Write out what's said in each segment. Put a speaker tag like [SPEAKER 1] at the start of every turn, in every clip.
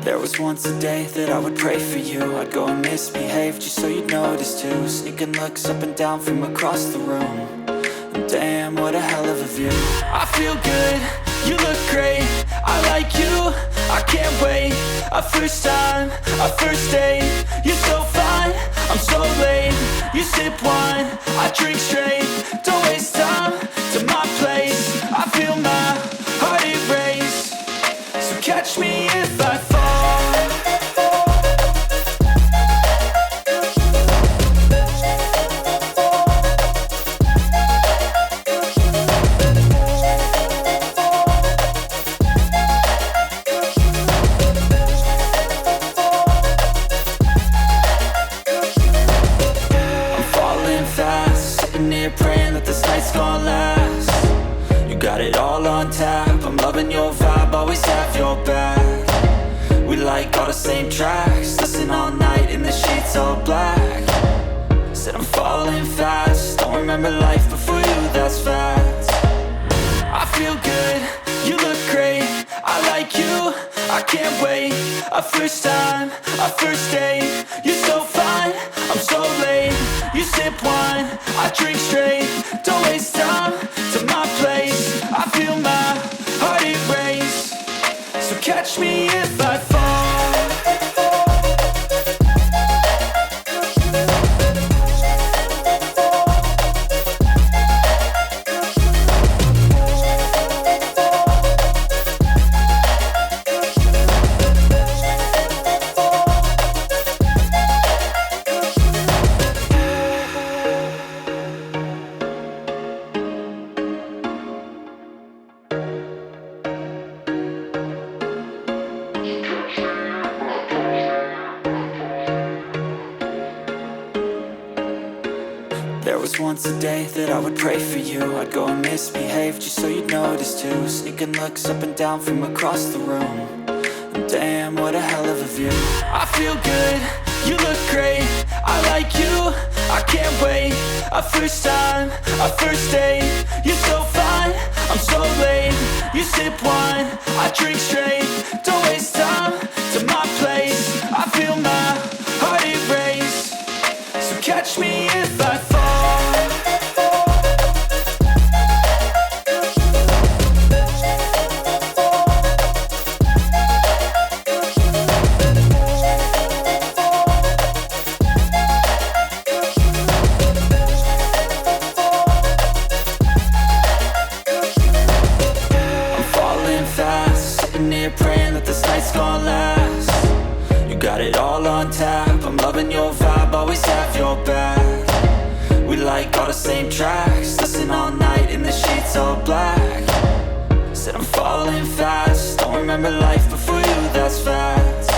[SPEAKER 1] There was once a day that I would pray for you. I'd go and misbehave just so you'd notice too. Sneaking looks up and down from across the room. And damn, what a hell of a view. I feel good, you look great, I like you, I can't wait. A first time, a first date. You're so fine, I'm so late. You sip wine, I drink straight. Don't waste time to my place. I feel my heart erase. So catch me if I fall. Praying that this night's gonna last. You got it all on tap, I'm loving your vibe, always have your back. We like all the same tracks, listen all night in the sheets all black. Said I'm falling fast, don't remember life before you, that's fact. I feel good, you look great, I like you, I can't wait. A first time, a first date. You're so fine, I'm so late. You sip wine, I drink straight. Don't waste time to my place. I feel my heart erase. So catch me if I fall. There was once a day that I would pray for you. I'd go and misbehave just so you'd notice too. Sneaking looks up and down from across the room. And damn, what a hell of a view. I feel good, you look great. I like you, I can't wait. A first time, a first date. You're so fine, I'm so late. You sip wine, I drink straight. Don't waste time to my place. I feel my heart erase. So catch me if I fall. Praying that this night's gonna last. You got it all on tap. I'm loving your vibe, always have your back. We like all the same tracks. Listen all night in the sheets all black. Said I'm falling fast. Don't remember life before you, that's fact.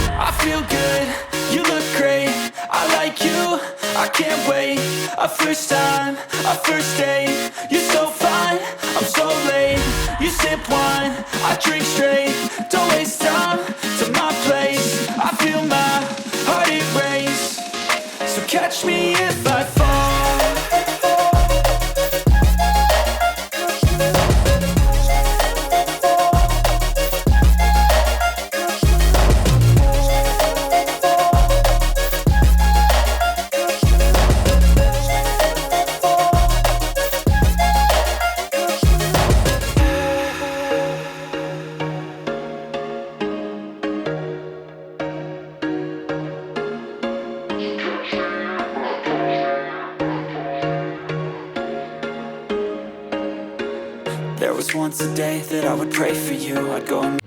[SPEAKER 1] I feel good, you look great. I like you, I can't wait. A first time, a first date. You're so fine, I'm so late. You sip wine, I drink straight. Don't waste time to my place. I feel my heart erase. So catch me if I fall. There was once a day that I would pray for you. I'd go and